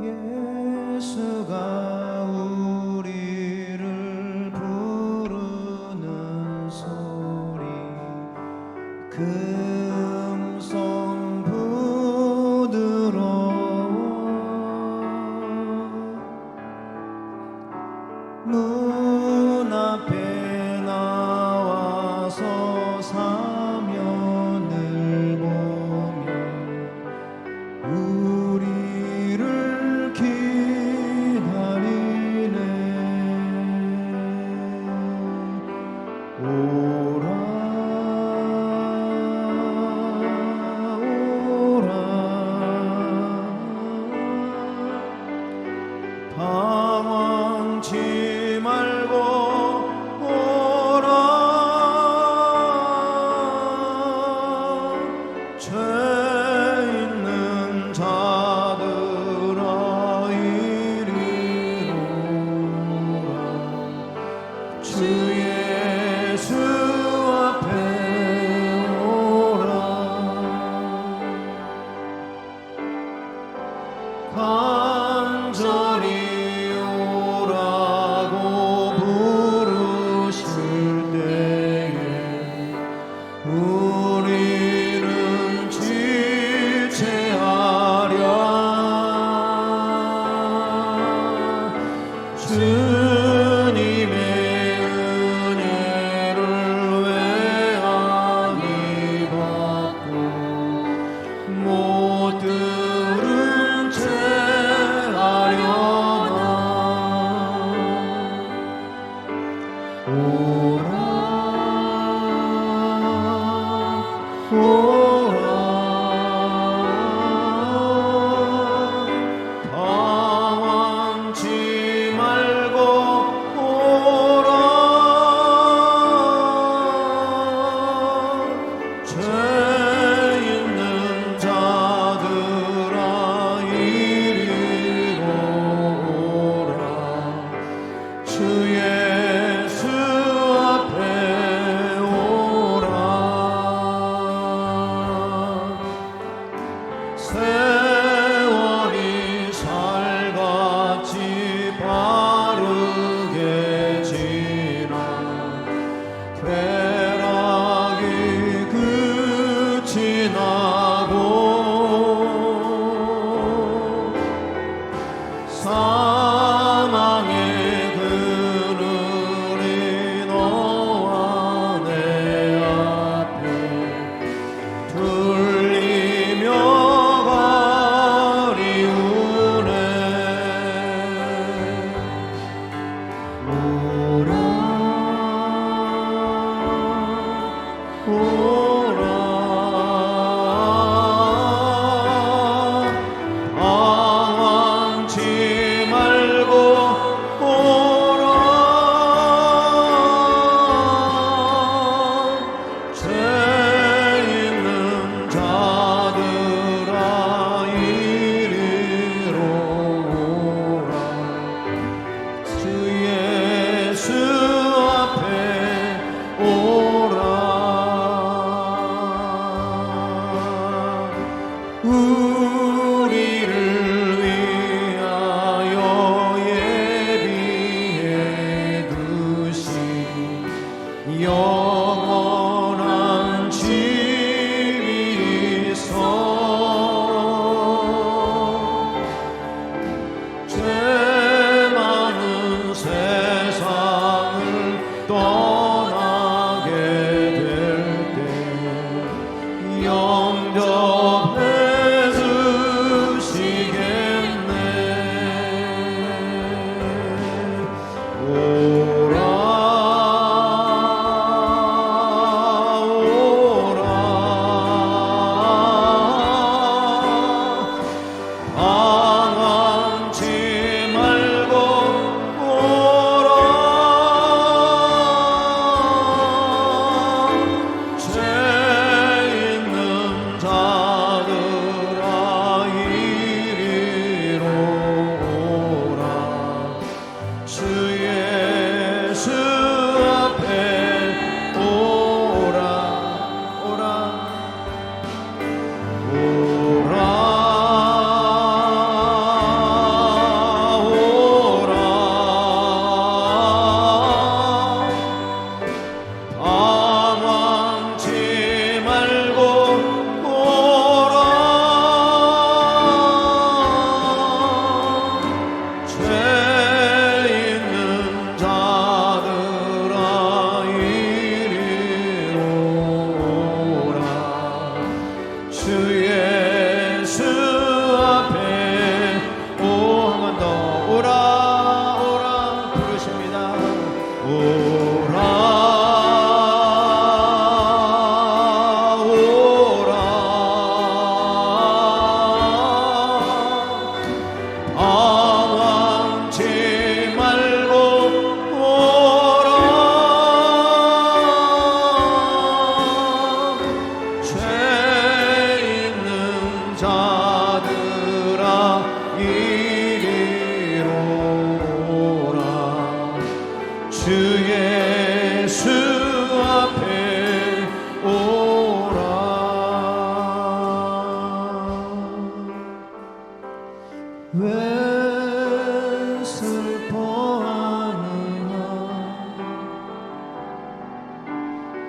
예수가 우리를 부르는 소리 금성 부드러워 문 앞에 나와서 사면을 보며 우리를 기다리네. 오라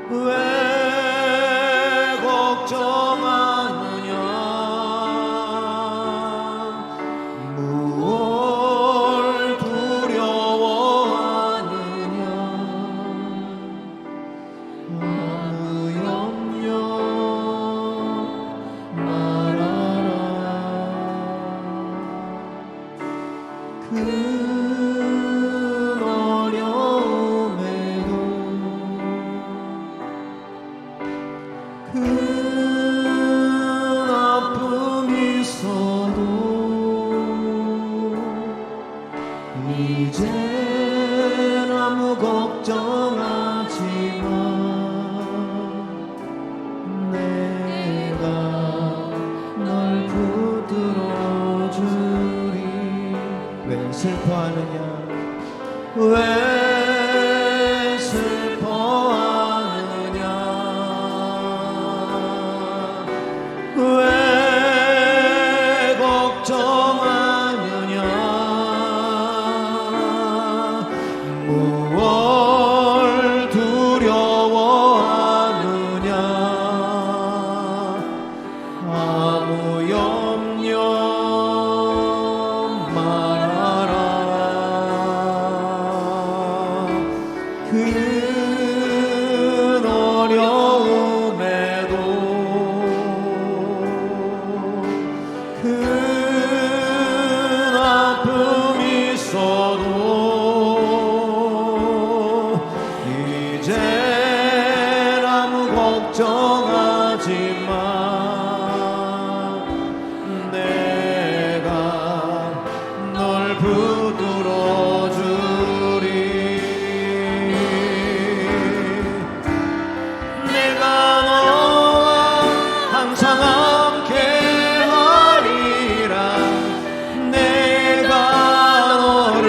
왜 걱정하느냐 무얼 두려워하느냐 아무 염려 말아라 큰 어려움에도 큰 아픔이 있어도 이젠 아무 걱정하지 마 내가 널 붙들어 주리 왜 슬퍼하느냐 왜 슬퍼하느냐 왜 걱정하느냐 무얼 두려워하느냐 아무 염려 말아라 큰 어려움에도 큰 아픔이 있어도 이젠 아무 걱정하지 마 내가 널 붙들어 주리 내가 너와 항상 함께하리라 내가 너를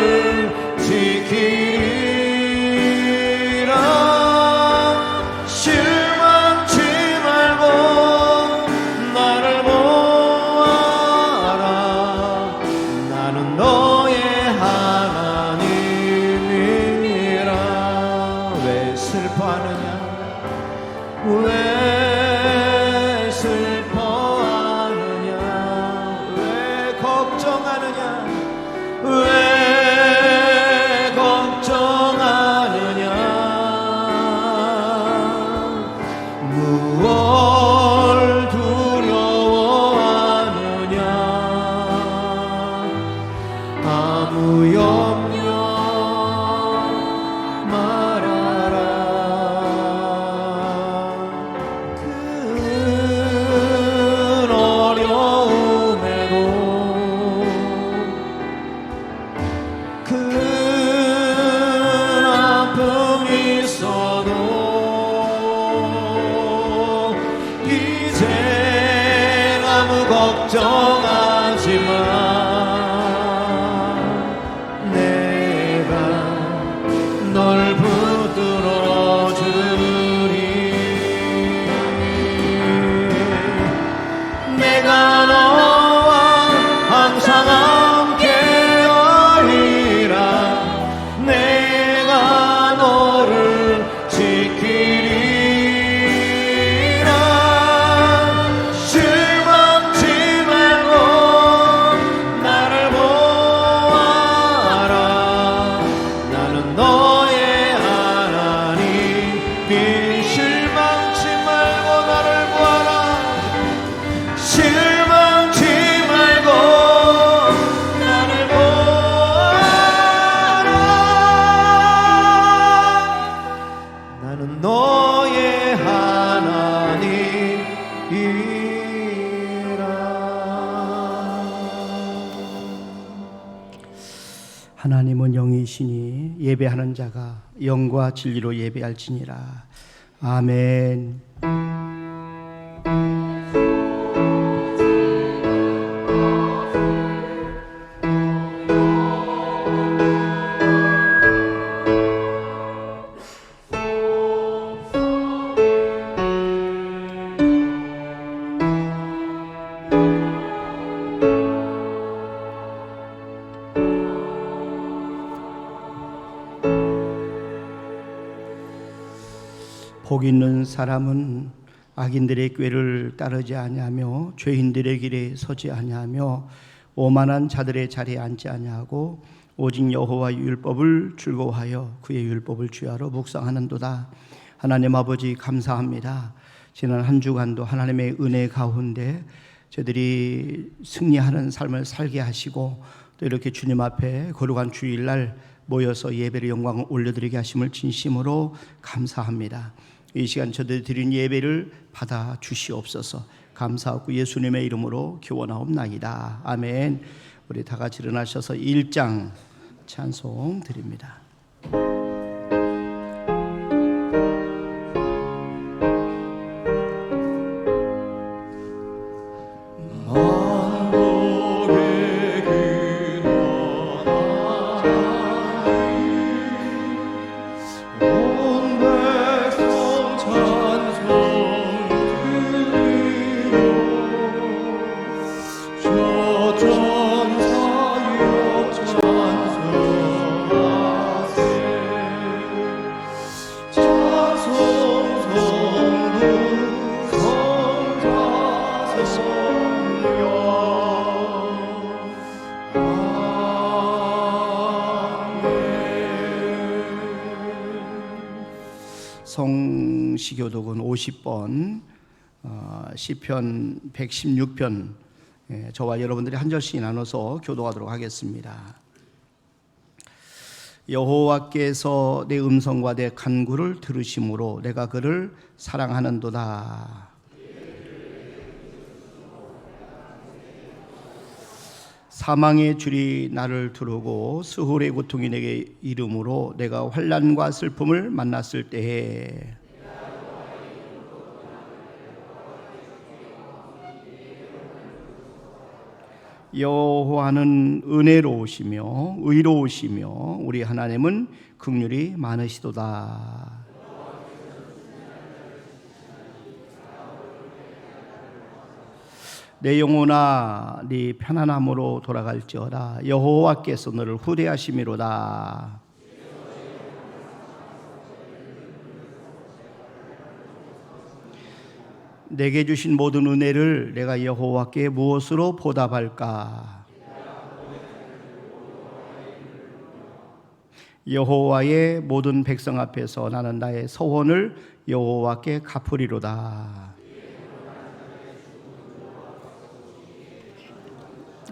지키리라 실망치 말고 나를 보아라 나는 너의 하나님이라 왜 슬퍼하느냐 왜 슬퍼하느냐 왜 걱정하느냐 왜 걱정하느냐 무얼 두려워하느냐 아무 염려 말아라 큰 어려움에도 큰 아픔이 있어도 이젠 아무 걱정하지 마 내가 널 붙들어 주리 내가 너와 항상 함께하리라 내가 너를 지키리라 실망치 말고 나를 보아라 나는 너의 하나님 실망치 말고 나를 보아라 실망치 말고 나를 보아라 나는 너의 하나님이라 하나님은 영이시니 예배하는 자가 영과 진리로 예배할지니라. 아멘. 복 있는 사람은 악인들의 꾀를 따르지 아니하며 죄인들의 길에 서지 아니하며 오만한 자들의 자리에 앉지 아니하고 오직 여호와의 율법을 즐거워하여 그의 율법을 주야로 묵상하는도다. 하나님 아버지 감사합니다. 지난 한 주간도 하나님의 은혜 가운데 저희들이 승리하는 삶을 살게 하시고 또 이렇게 주님 앞에 거룩한 주일날 모여서 예배의 영광을 올려드리게 하심을 진심으로 감사합니다. 이 시간 저희들이 드린 예배를 받아 주시옵소서. 감사하고 예수님의 이름으로 기원하옵나이다. 아멘. 우리 다 같이 일어나셔서 1장 찬송 드립니다. 성시교독은 50번, 시편 116편, 저와 여러분들이 한 절씩 나눠서 교독하도록 하겠습니다. 여호와께서 내 음성과 내 간구를 들으심으로 내가 그를 사랑하는도다. 사망의 줄이 나를 두르고 스홀의 고통이 내게 이름으로 내가 환난과 슬픔을 만났을 때에 여호와는 은혜로우시며 의로우시며 우리 하나님은 긍휼이 많으시도다. 내 영혼아 네 편안함으로 돌아갈지어다. 여호와께서 너를 후대하심이로다. 내게 주신 모든 은혜를 내가 여호와께 무엇으로 보답할까? 여호와의 모든 백성 앞에서 나는 나의 서원을 여호와께 갚으리로다.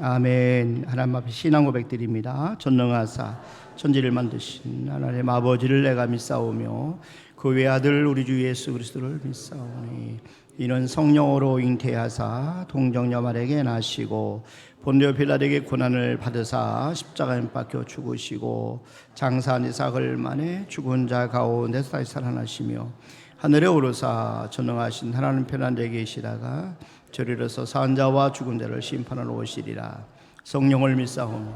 아멘. 하나님 앞에 신앙 고백드립니다. 전능하사 천지를 만드신 하나님 아버지를 내가 믿사오며 그 외아들 우리 주 예수 그리스도를 믿사오니 이는 성령으로 잉태하사 동정녀 마리아에게 나시고 본디오 빌라도에게 고난을 받으사 십자가에 못 박혀 죽으시고 장사한 지 사흘 만에 죽은 자 가운데서 다시 살아나시며 하늘에 오르사 전능하신 하나님 편안히 계시다가 저리로서 산 자와 죽은 자를 심판하러 오시리라. 성령을 믿사오니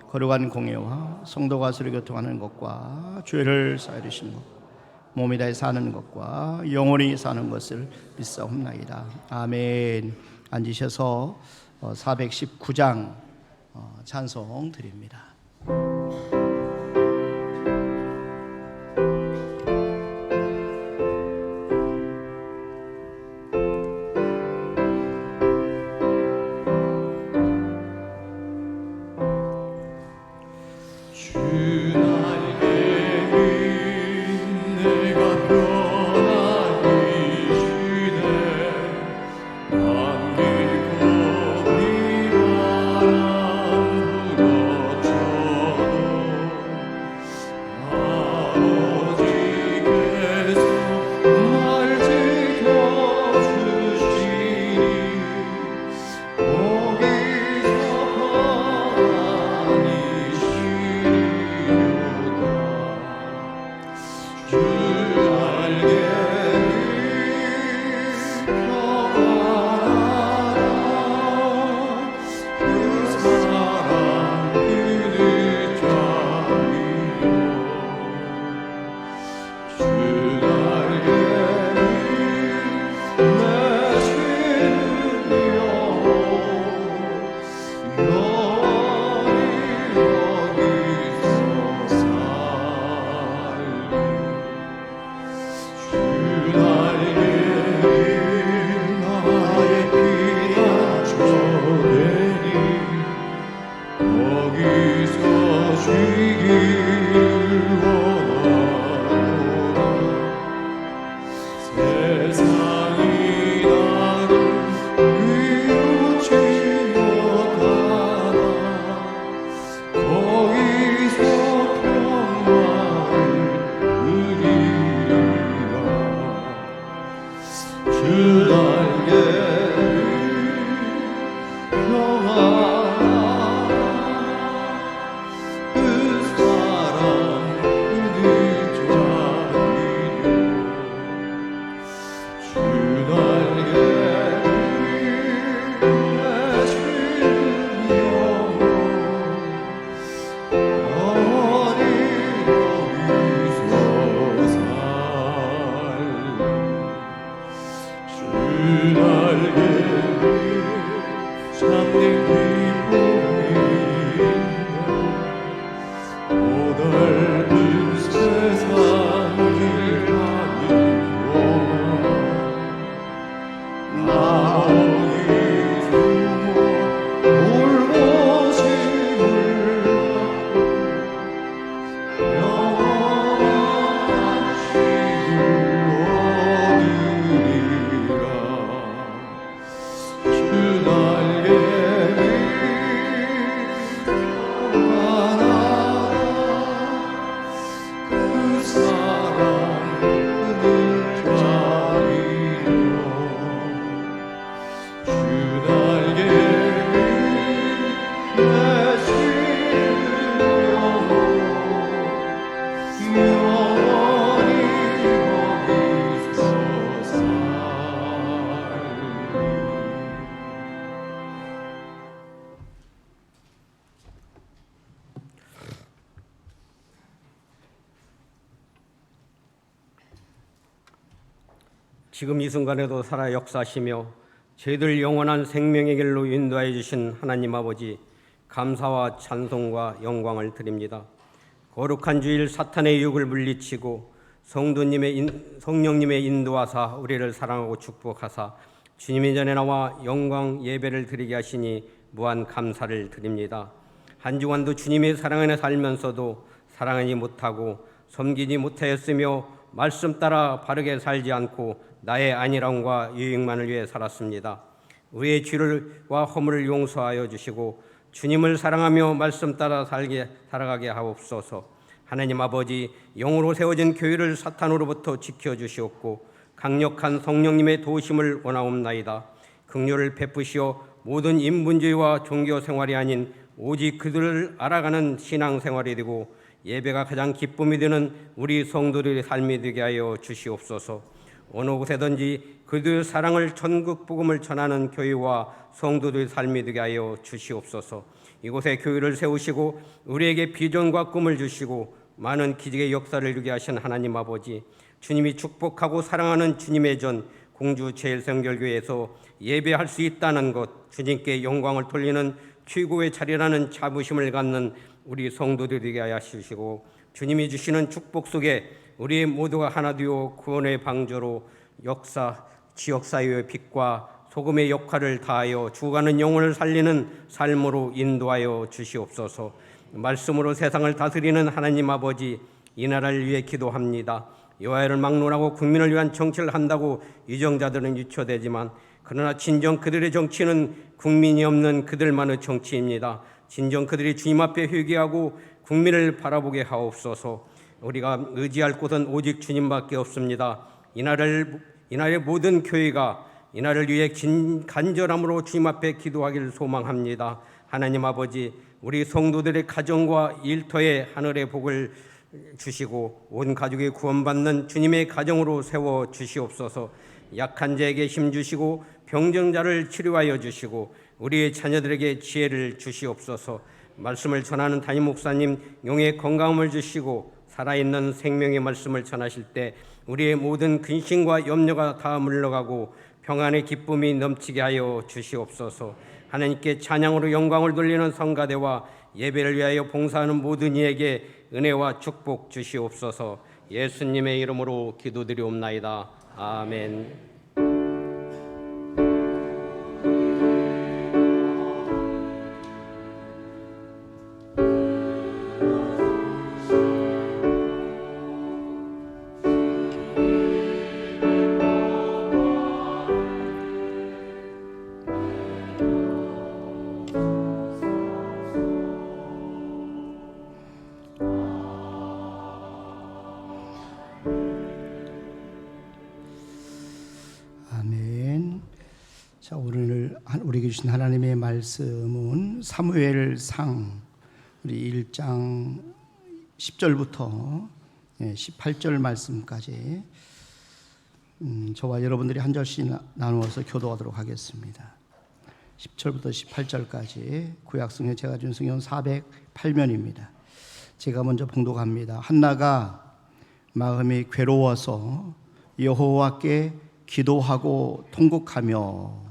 거룩한 공예와 성도가 서로 교통하는 것과 죄를 사하시는 것 몸이 다해 사는 것과 영원히 사는 것을 믿사옵나이다. 아멘. 앉으셔서 419장 찬송 드립니다. 세상이 나를 위로치 못하나 거기서 평화를 누리리라 주 날개 지금 이 순간에도 살아 역사하시며 저희들 영원한 생명의 길로 인도하여 주신 하나님 아버지, 감사와 찬송과 영광을 드립니다. 거룩한 주일 사탄의 유혹을 물리치고 성령님의 인도하사 우리를 사랑하고 축복하사 주님의 전에 나와 영광 예배를 드리게 하시니 무한 감사를 드립니다. 한 주간도 주님의 사랑 안에 살면서도 사랑하지 못하고 섬기지 못하였으며 말씀 따라 바르게 살지 않고 나의 안일함과 유익만을 위해 살았습니다. 우리의 죄와 허물을 용서하여 주시고 주님을 사랑하며 말씀 따라 살아가게 하옵소서. 하나님 아버지, 영으로 세워진 교회를 사탄으로부터 지켜주시옵고 강력한 성령님의 도우심을 원하옵나이다. 긍휼을 베푸시어 모든 인본주의와 종교 생활이 아닌 오직 그들을 알아가는 신앙 생활이 되고 예배가 가장 기쁨이 되는 우리 성도들의 삶이 되게 하여 주시옵소서. 어느 곳에든지 그들의 사랑을 전국 복음을 전하는 교회와 성도들의 삶이 되게 하여 주시옵소서. 이곳에 교회를 세우시고 우리에게 비전과 꿈을 주시고 많은 기적의 역사를 이루게 하신 하나님 아버지, 주님이 축복하고 사랑하는 주님의 전 공주 제일성결교회에서 예배할 수 있다는 것, 주님께 영광을 돌리는 최고의 자리라는 자부심을 갖는 우리 성도들이 되게 하여 주시고 주님이 주시는 축복 속에 우리 모두가 하나 되어 구원의 방주로 지역사회의 빛과 소금의 역할을 다하여 죽어가는 영혼을 살리는 삶으로 인도하여 주시옵소서. 말씀으로 세상을 다스리는 하나님 아버지, 이 나라를 위해 기도합니다. 여호와를 막론하고 국민을 위한 정치를 한다고 유정자들은 유초되지만 그러나 진정 그들의 정치는 국민이 없는 그들만의 정치입니다. 진정 그들이 주님 앞에 회개하고 국민을 바라보게 하옵소서. 우리가 의지할 곳은 오직 주님밖에 없습니다. 이날의 모든 교회가 이날을 위해 간절함으로 주님 앞에 기도하기를 소망합니다. 하나님 아버지, 우리 성도들의 가정과 일터에 하늘의 복을 주시고 온 가족이 구원받는 주님의 가정으로 세워 주시옵소서. 약한 자에게 힘 주시고 병정자를 치료하여 주시고 우리의 자녀들에게 지혜를 주시옵소서. 말씀을 전하는 담임 목사님 영의 건강함을 주시고 살아있는 생명의 말씀을 전하실 때 우리의 모든 근심과 염려가 다 물러가고 평안의 기쁨이 넘치게 하여 주시옵소서. 하나님께 찬양으로 영광을 돌리는 성가대와 예배를 위하여 봉사하는 모든 이에게 은혜와 축복 주시옵소서. 예수님의 이름으로 기도드리옵나이다. 아멘. 자, 오늘 우리에게 주신 하나님의 말씀은 사무엘상 우리 1장 10절부터 18절 말씀까지 저와 여러분들이 한 절씩 나누어서 교도하도록 하겠습니다. 10절부터 18절까지 구약성경 제가 준 성경 408면입니다. 제가 먼저 봉독합니다. 한나가 마음이 괴로워서 여호와께 기도하고 통곡하며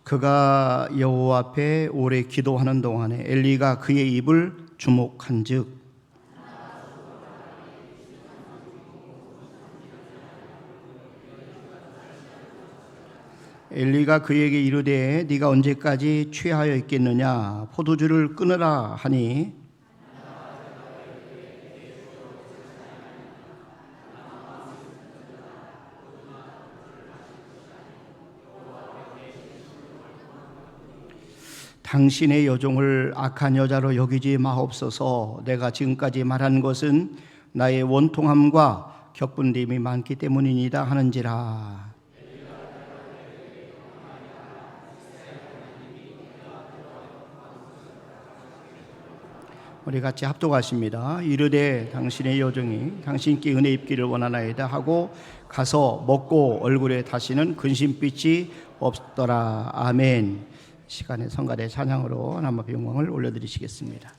그가 여호와 앞에 오래 기도하는 동안에 엘리가 그의 입을 주목한즉 엘리가 그에게 이르되 네가 언제까지 취하여 있겠느냐 포도주를 끊으라 하니 당신의 여종을 악한 여자로 여기지 마옵소서. 내가 지금까지 말한 것은 나의 원통함과 격분됨이 많기 때문이니다 하는지라. 우리 같이 합독하십니다. 이르되 당신의 여종이 당신께 은혜 입기를 원하나이다 하고 가서 먹고 얼굴에 다시는 근심빛이 없더라. 아멘. 시간의 성가대 찬양으로 하나님 앞에 영광을 올려드리시겠습니다.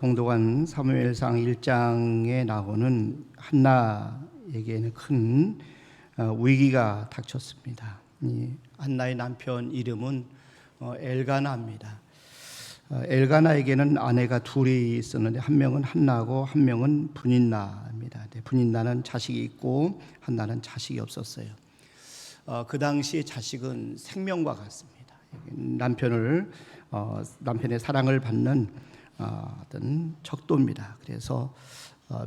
봉독한 사무엘상 1장에 나오는 한나에게는 큰 위기가 닥쳤습니다. 이 한나의 남편 이름은 엘가나입니다. 엘가나에게는 아내가 둘이 있었는데 한 명은 한나고 한 명은 분인나입니다. 분인나는 자식이 있고 한나는 자식이 없었어요. 그 당시에 자식은 생명과 같습니다. 남편의 사랑을 받는 어떤 척도입니다. 그래서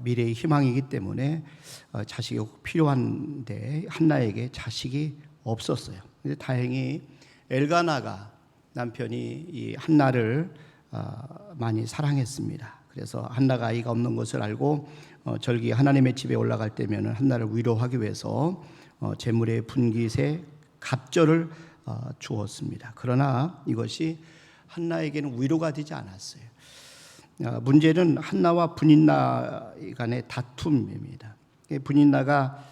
미래의 희망이기 때문에 자식이 필요한데 한나에게 자식이 없었어요. 근데 다행히 엘가나가 남편이 이 한나를 많이 사랑했습니다. 그래서 한나가 아이가 없는 것을 알고 절기 하나님의 집에 올라갈 때면 한나를 위로하기 위해서 제물의 분깃에 갑절을 주었습니다. 그러나 이것이 한나에게는 위로가 되지 않았어요. 문제는 한나와 분인나 간의 다툼입니다. 분인나가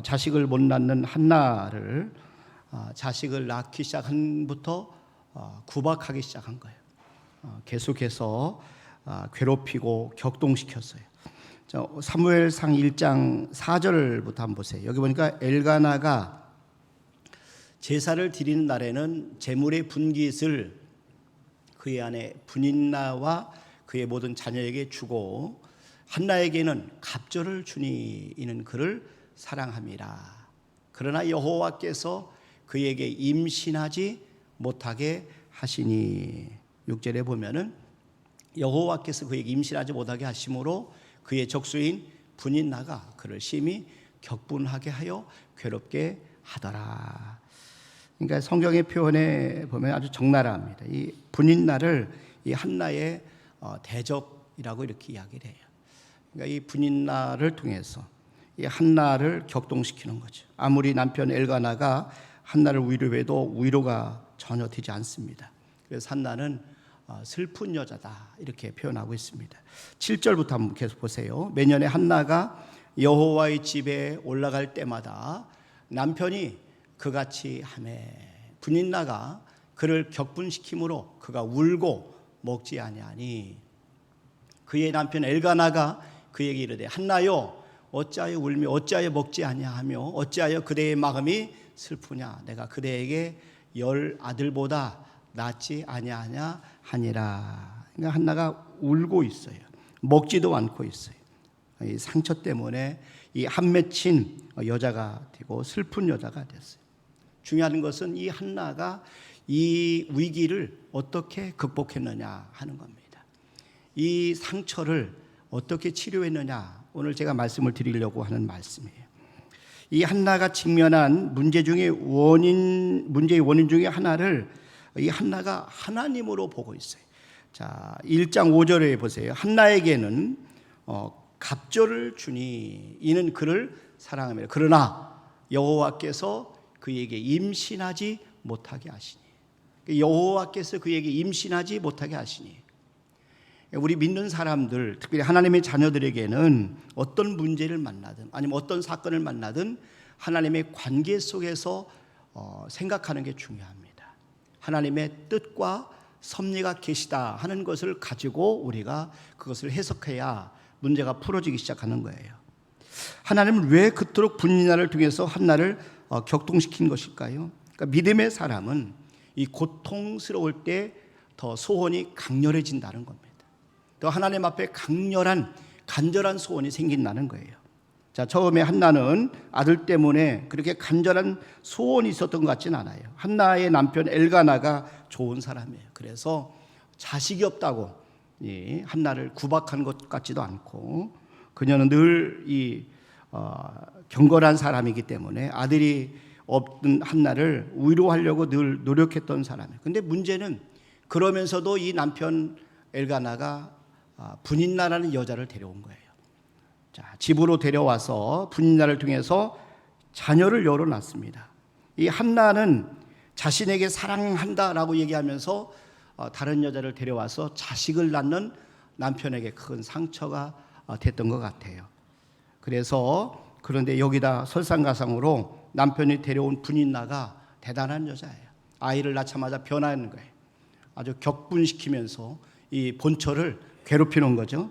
자식을 못 낳는 한나를 자식을 낳기 시작한부터 구박하기 시작한 거예요. 계속해서 괴롭히고 격동시켰어요. 사무엘상 1장 4절부터 한번 보세요. 여기 보니까 엘가나가 제사를 드리는 날에는 제물의 분깃을 그의 아내 분인나와 그의 모든 자녀에게 주고 한나에게는 갑절을 주니 이는 그를 사랑함이라. 그러나 여호와께서 그에게 임신하지 못하게 하시니 6절에 보면은 여호와께서 그에게 임신하지 못하게 하심으로 그의 적수인 분인나가 그를 심히 격분하게 하여 괴롭게 하더라. 그러니까 성경의 표현에 보면 아주 적나라합니다. 이 분인나를 이 한나의 대적이라고 이렇게 이야기를 해요. 그러니까 이 분인나를 통해서 이 한나를 격동시키는 거죠. 아무리 남편 엘가나가 한나를 위로해도 위로가 전혀 되지 않습니다. 그래서 한나는 슬픈 여자다 이렇게 표현하고 있습니다. 7절부터 한번 계속 보세요. 매년에 한나가 여호와의 집에 올라갈 때마다 남편이 그같이 하매 분인나가 그를 격분시키므로 그가 울고 먹지 아니하니 그의 남편 엘가나가 그에게 이르되 한나여 어찌하여 울며 어찌하여 먹지 아니하며 어찌하여 그대의 마음이 슬프냐 내가 그대에게 10 아들보다 낫지 아니하냐 하니라. 그러니까 한나가 울고 있어요. 먹지도 않고 있어요. 이 상처 때문에 이 한 맺힌 여자가 되고 슬픈 여자가 됐어요. 중요한 것은 이 한나가 이 위기를 어떻게 극복했느냐 하는 겁니다. 이 상처를 어떻게 치료했느냐 오늘 제가 말씀을 드리려고 하는 말씀이에요. 이 한나가 직면한 문제의 원인 중에 하나를 이 한나가 하나님으로 보고 있어요. 자, 1장 5절에 보세요. 한나에게는 갑절을 주니 이는 그를 사랑하며 그러나 여호와께서 그에게 임신하지 못하게 하시니 여호와께서 그에게 임신하지 못하게 하시니 우리 믿는 사람들 특별히 하나님의 자녀들에게는 어떤 문제를 만나든 아니면 어떤 사건을 만나든 하나님의 관계 속에서 생각하는 게 중요합니다. 하나님의 뜻과 섭리가 계시다 하는 것을 가지고 우리가 그것을 해석해야 문제가 풀어지기 시작하는 거예요. 하나님은 왜 그토록 분인나를 통해서 한나를 격동시킨 것일까요? 그러니까 믿음의 사람은 이 고통스러울 때 더 소원이 강렬해진다는 겁니다. 또 하나님 앞에 간절한 소원이 생긴다는 거예요. 자, 처음에 한나는 아들 때문에 그렇게 간절한 소원이 있었던 것 같지는 않아요. 한나의 남편 엘가나가 좋은 사람이에요. 그래서 자식이 없다고 한나를 구박한 것 같지도 않고 그녀는 늘 경건한 사람이기 때문에 아들이 없던 한나를 위로하려고 늘 노력했던 사람이에요. 그런데 문제는 그러면서도 이 남편 엘가나가 분인나라는 여자를 데려온 거예요. 자, 집으로 데려와서 분인나를 통해서 자녀를 열어놨습니다. 이 한나는 자신에게 사랑한다라고 얘기하면서 다른 여자를 데려와서 자식을 낳는 남편에게 큰 상처가 됐던 것 같아요. 그런데 여기다 설상가상으로 남편이 데려온 분인나가 대단한 여자예요. 아이를 낳자마자 변하는 거예요. 아주 격분시키면서 이 본처를 괴롭히는 거죠.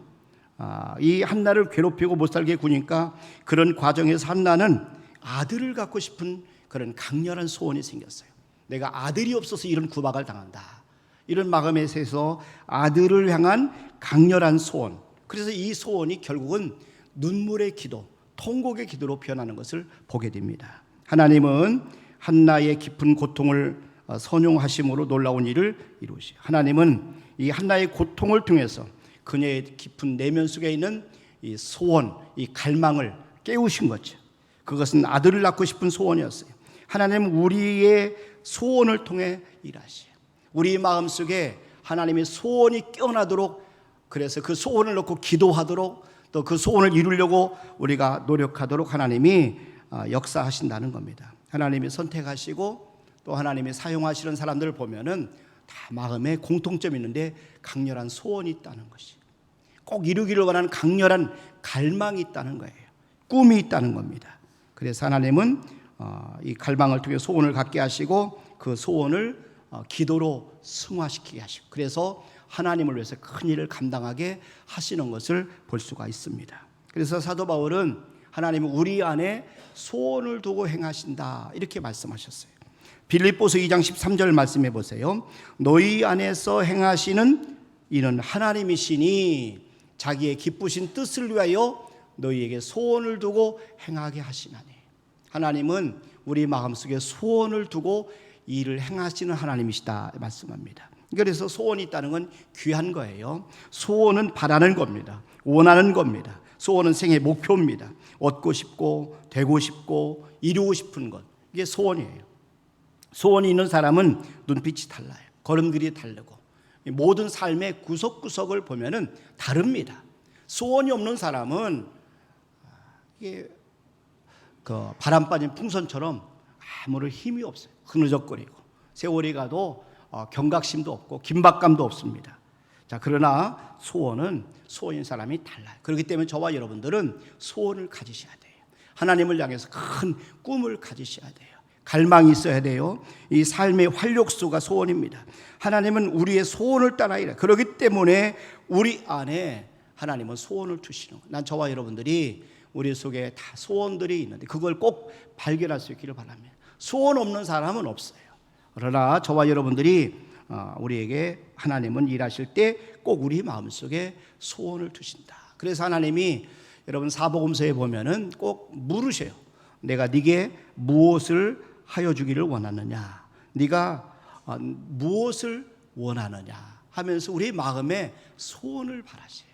이 한나를 괴롭히고 못 살게 구니까 그런 과정에서 한나는 아들을 갖고 싶은 그런 강렬한 소원이 생겼어요. 내가 아들이 없어서 이런 구박을 당한다. 이런 마음에서 아들을 향한 강렬한 소원. 그래서 이 소원이 결국은 눈물의 기도, 통곡의 기도로 변하는 것을 보게 됩니다. 하나님은 한나의 깊은 고통을 선용하심으로 놀라운 일을 이루시. 하나님은 이 한나의 고통을 통해서 그녀의 깊은 내면 속에 있는 이 소원, 이 갈망을 깨우신 거죠. 그것은 아들을 낳고 싶은 소원이었어요. 하나님은 우리의 소원을 통해 일하시요. 우리 마음속에 하나님의 소원이 깨어나도록, 그래서 그 소원을 놓고 기도하도록, 또 그 소원을 이루려고 우리가 노력하도록 하나님이 역사하신다는 겁니다. 하나님이 선택하시고 또 하나님이 사용하시는 사람들을 보면은 다 마음에 공통점이 있는데 강렬한 소원이 있다는 것이, 꼭 이루기를 원하는 강렬한 갈망이 있다는 거예요. 꿈이 있다는 겁니다. 그래서 하나님은 이 갈망을 통해 소원을 갖게 하시고 그 소원을 기도로 승화시키게 하시고, 그래서 하나님을 위해서 큰 일을 감당하게 하시는 것을 볼 수가 있습니다. 그래서 사도 바울은 하나님은 우리 안에 소원을 두고 행하신다 이렇게 말씀하셨어요. 빌립보서 2장 13절 말씀해 보세요. 너희 안에서 행하시는 이는 하나님이시니 자기의 기쁘신 뜻을 위하여 너희에게 소원을 두고 행하게 하시나니. 하나님은 우리 마음속에 소원을 두고 일을 행하시는 하나님이시다 말씀합니다. 그래서 소원이 있다는 건 귀한 거예요. 소원은 바라는 겁니다. 원하는 겁니다. 소원은 생의 목표입니다. 얻고 싶고 되고 싶고 이루고 싶은 것, 이게 소원이에요. 소원이 있는 사람은 눈빛이 달라요. 걸음들이 다르고 모든 삶의 구석구석을 보면은 다릅니다. 소원이 없는 사람은 이게 그 바람 빠진 풍선처럼 아무런 힘이 없어요. 흐느적거리고 세월이 가도 경각심도 없고 긴박감도 없습니다. 자, 그러나 소원인 사람이 달라요. 그렇기 때문에 저와 여러분들은 소원을 가지셔야 돼요. 하나님을 향해서 큰 꿈을 가지셔야 돼요. 갈망이 있어야 돼요. 이 삶의 활력소가 소원입니다. 하나님은 우리의 소원을 따라 일해요. 그렇기 때문에 우리 안에 하나님은 소원을 두시는 거예요. 난 저와 여러분들이 우리 속에 다 소원들이 있는데 그걸 꼭 발견할 수 있기를 바랍니다. 소원 없는 사람은 없어요. 그러나 저와 여러분들이 우리에게 하나님은 일하실 때 꼭 우리 마음속에 소원을 두신다. 그래서 하나님이 여러분 사복음서에 보면은 꼭 물으셔요. 내가 네게 무엇을 하여 주기를 원하느냐, 네가 무엇을 원하느냐 하면서 우리 마음에 소원을 바라셔요.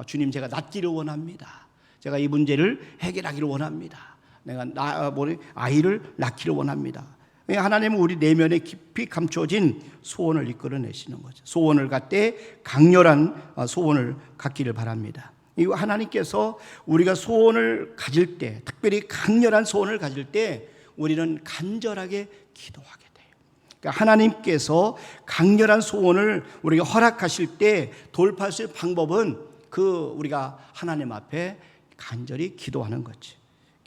주님, 제가 낫기를 원합니다. 제가 이 문제를 해결하기를 원합니다. 내가 아이를 낳기를 원합니다. 하나님은 우리 내면에 깊이 감춰진 소원을 이끌어내시는 거죠. 소원을 갖되 강렬한 소원을 갖기를 바랍니다. 이 하나님께서 우리가 소원을 가질 때, 특별히 강렬한 소원을 가질 때 우리는 간절하게 기도하게 돼요. 그러니까 하나님께서 강렬한 소원을 우리가 허락하실 때 돌파할 수 있는 방법은 우리가 하나님 앞에 간절히 기도하는 거지.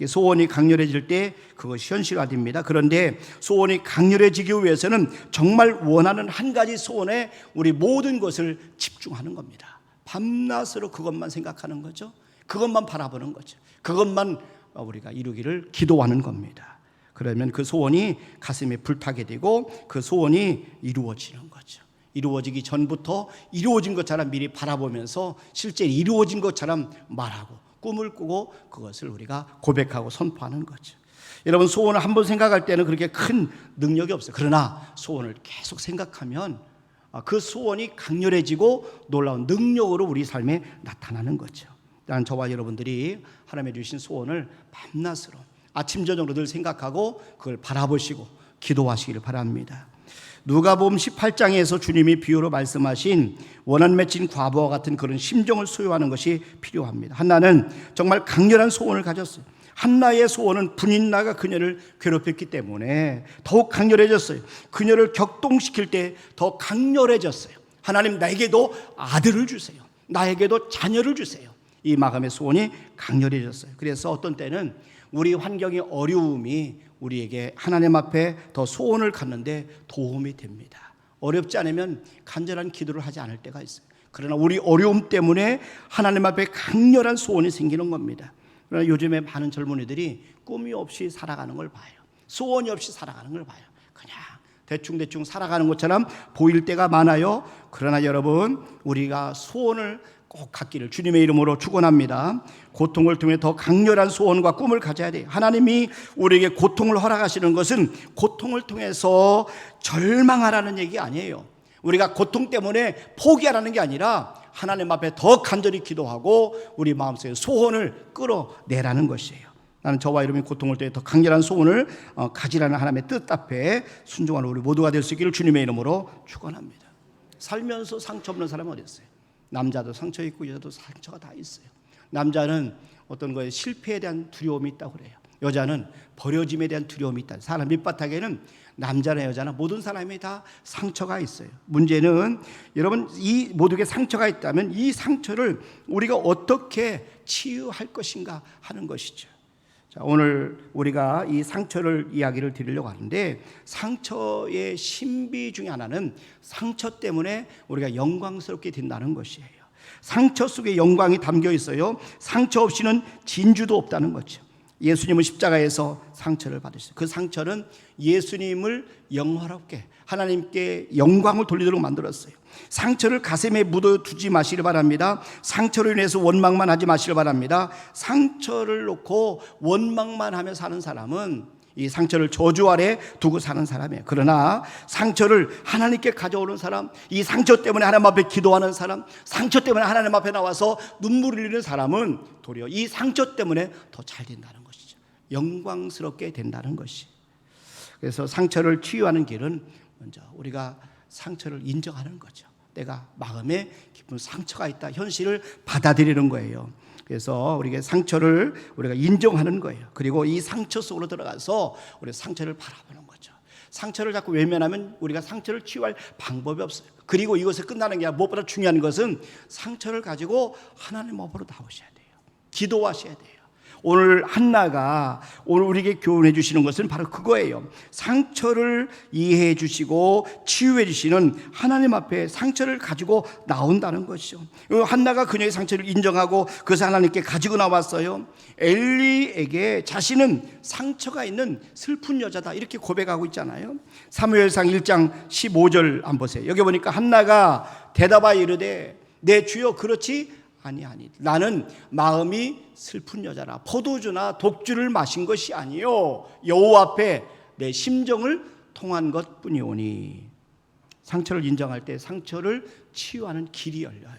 소원이 강렬해질 때 그것이 현실화됩니다. 그런데 소원이 강렬해지기 위해서는 정말 원하는 한 가지 소원에 우리 모든 것을 집중하는 겁니다. 밤낮으로 그것만 생각하는 거죠. 그것만 바라보는 거죠. 그것만 우리가 이루기를 기도하는 겁니다. 그러면 그 소원이 가슴에 불타게 되고 그 소원이 이루어지는 거죠. 이루어지기 전부터 이루어진 것처럼 미리 바라보면서 실제 이루어진 것처럼 말하고 꿈을 꾸고 그것을 우리가 고백하고 선포하는 거죠. 여러분, 소원을 한번 생각할 때는 그렇게 큰 능력이 없어요. 그러나 소원을 계속 생각하면 그 소원이 강렬해지고 놀라운 능력으로 우리 삶에 나타나는 거죠. 난 저와 여러분들이 하나님의 주신 소원을 밤낮으로 아침 저녁으로 늘 생각하고 그걸 바라보시고 기도하시기를 바랍니다. 누가복음 18장에서 주님이 비유로 말씀하신 원한 맺힌 과부와 같은 그런 심정을 소유하는 것이 필요합니다. 한나는 정말 강렬한 소원을 가졌어요. 한나의 소원은 분인나가 그녀를 괴롭혔기 때문에 더욱 강렬해졌어요. 그녀를 격동시킬 때 더 강렬해졌어요. 하나님, 나에게도 아들을 주세요. 나에게도 자녀를 주세요. 이 마음의 소원이 강렬해졌어요. 그래서 어떤 때는 우리 환경의 어려움이 우리에게 하나님 앞에 더 소원을 갖는데 도움이 됩니다. 어렵지 않으면 간절한 기도를 하지 않을 때가 있어요. 그러나 우리 어려움 때문에 하나님 앞에 강렬한 소원이 생기는 겁니다. 그러나 요즘에 많은 젊은이들이 꿈이 없이 살아가는 걸 봐요. 소원이 없이 살아가는 걸 봐요. 그냥 대충 살아가는 것처럼 보일 때가 많아요. 그러나 여러분, 우리가 소원을 꼭 갖기를 주님의 이름으로 축원합니다. 고통을 통해 더 강렬한 소원과 꿈을 가져야 돼요. 하나님이 우리에게 고통을 허락하시는 것은 고통을 통해서 절망하라는 얘기 아니에요. 우리가 고통 때문에 포기하라는 게 아니라 하나님 앞에 더 간절히 기도하고 우리 마음속에 소원을 끌어내라는 것이에요. 나는 저와 여러분이 고통을 통해 더 강렬한 소원을 가지라는 하나님의 뜻 앞에 순종하는 우리 모두가 될 수 있기를 주님의 이름으로 축원합니다. 살면서 상처 없는 사람은 어디 있어요? 남자도 상처 있고 여자도 상처가 다 있어요. 남자는 어떤 거에 실패에 대한 두려움이 있다고 그래요. 여자는 버려짐에 대한 두려움이 있다. 사람 밑바닥에는 남자나 여자나 모든 사람이 다 상처가 있어요. 문제는 여러분, 이 모두에게 상처가 있다면 이 상처를 우리가 어떻게 치유할 것인가 하는 것이죠. 자, 오늘 우리가 이 상처를 이야기를 드리려고 하는데, 상처의 신비 중에 하나는 상처 때문에 우리가 영광스럽게 된다는 것이에요. 상처 속에 영광이 담겨 있어요. 상처 없이는 진주도 없다는 거죠. 예수님은 십자가에서 상처를 받으셨어요. 그 상처는 예수님을 영화롭게 하나님께 영광을 돌리도록 만들었어요. 상처를 가슴에 묻어두지 마시길 바랍니다. 상처로 인해서 원망만 하지 마시길 바랍니다. 상처를 놓고 원망만 하며 사는 사람은 이 상처를 저주 아래 두고 사는 사람이에요. 그러나 상처를 하나님께 가져오는 사람, 이 상처 때문에 하나님 앞에 기도하는 사람, 상처 때문에 하나님 앞에 나와서 눈물을 흘리는 사람은 도리어 이 상처 때문에 더 잘 된다는 것이죠. 영광스럽게 된다는 것이. 그래서 상처를 치유하는 길은 먼저 우리가 상처를 인정하는 거죠. 내가 마음에 깊은 상처가 있다, 현실을 받아들이는 거예요. 그래서 우리가 상처를 우리가 인정하는 거예요. 그리고 이 상처 속으로 들어가서 우리 상처를 바라보는 거죠. 상처를 자꾸 외면하면 우리가 상처를 치유할 방법이 없어요. 그리고 이것에 끝나는 게 아니라 무엇보다 중요한 것은 상처를 가지고 하나님 앞으로 나오셔야 돼요. 기도하셔야 돼요. 오늘 한나가 오늘 우리에게 교훈해 주시는 것은 바로 그거예요. 상처를 이해해 주시고 치유해 주시는 하나님 앞에 상처를 가지고 나온다는 것이죠. 한나가 그녀의 상처를 인정하고 그것을 하나님께 가지고 나왔어요. 엘리에게 자신은 상처가 있는 슬픈 여자다 이렇게 고백하고 있잖아요. 사무엘상 1장 15절 한번 보세요. 여기 보니까 한나가 대답하여 이르되 내 주여 그렇지 아니 나는 마음이 슬픈 여자라 포도주나 독주를 마신 것이 아니요 여호와 앞에 내 심정을 통한 것뿐이오니. 상처를 인정할 때 상처를 치유하는 길이 열려요.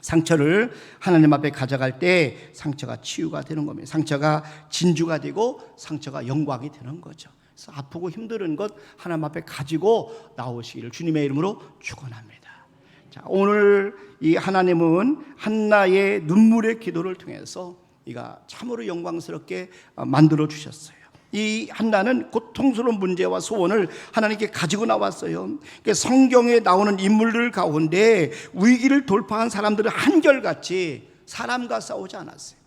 상처를 하나님 앞에 가져갈 때 상처가 치유가 되는 겁니다. 상처가 진주가 되고 상처가 영광이 되는 거죠. 그래서 아프고 힘든 것 하나님 앞에 가지고 나오시기를 주님의 이름으로 축원합니다. 자, 오늘 이 하나님은 한나의 눈물의 기도를 통해서 이가 참으로 영광스럽게 만들어 주셨어요. 이 한나는 고통스러운 문제와 소원을 하나님께 가지고 나왔어요. 성경에 나오는 인물들 가운데 위기를 돌파한 사람들은 한결같이 사람과 싸우지 않았어요.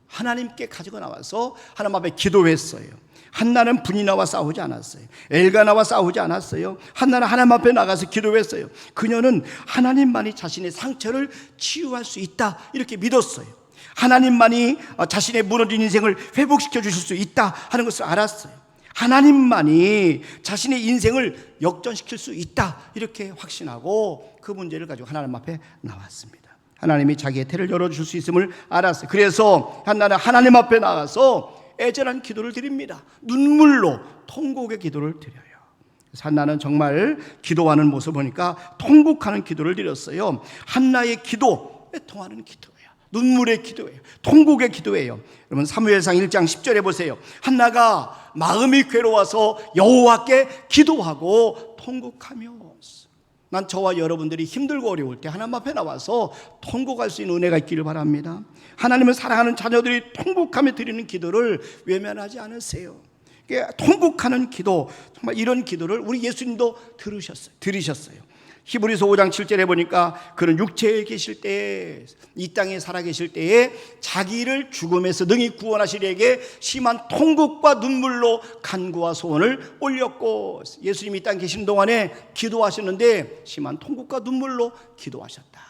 하나님께 가지고 나와서 하나님 앞에 기도했어요. 한나는 분이나와 싸우지 않았어요. 엘가나와 싸우지 않았어요. 한나는 하나님 앞에 나가서 기도했어요. 그녀는 하나님만이 자신의 상처를 치유할 수 있다 이렇게 믿었어요. 하나님만이 자신의 무너진 인생을 회복시켜 주실 수 있다 하는 것을 알았어요. 하나님만이 자신의 인생을 역전시킬 수 있다 이렇게 확신하고 그 문제를 가지고 하나님 앞에 나왔습니다. 하나님이 자기의 태를 열어줄 수 있음을 알았어요. 그래서 한나는 하나님 앞에 나가서 애절한 기도를 드립니다. 눈물로 통곡의 기도를 드려요. 한나는 정말 기도하는 모습을 보니까 통곡하는 기도를 드렸어요. 한나의 기도, 통하는 기도예요. 눈물의 기도예요. 통곡의 기도예요. 여러분 사무엘상 1장 10절에 보세요. 한나가 마음이 괴로워서 여호와께 기도하고 통곡하며. 난 저와 여러분들이 힘들고 어려울 때 하나님 앞에 나와서 통곡할 수 있는 은혜가 있기를 바랍니다. 하나님을 사랑하는 자녀들이 통곡하며 드리는 기도를 외면하지 않으세요. 통곡하는 기도, 정말 이런 기도를 우리 예수님도 들으셨어요. 히브리서 5장 7절에 보니까 그는 육체에 계실 때에, 이 땅에 살아 계실 때에 자기를 죽음에서 능히 구원하시려게 심한 통곡과 눈물로 간구와 소원을 올렸고, 예수님이 이 땅에 계신 동안에 기도하셨는데 심한 통곡과 눈물로 기도하셨다.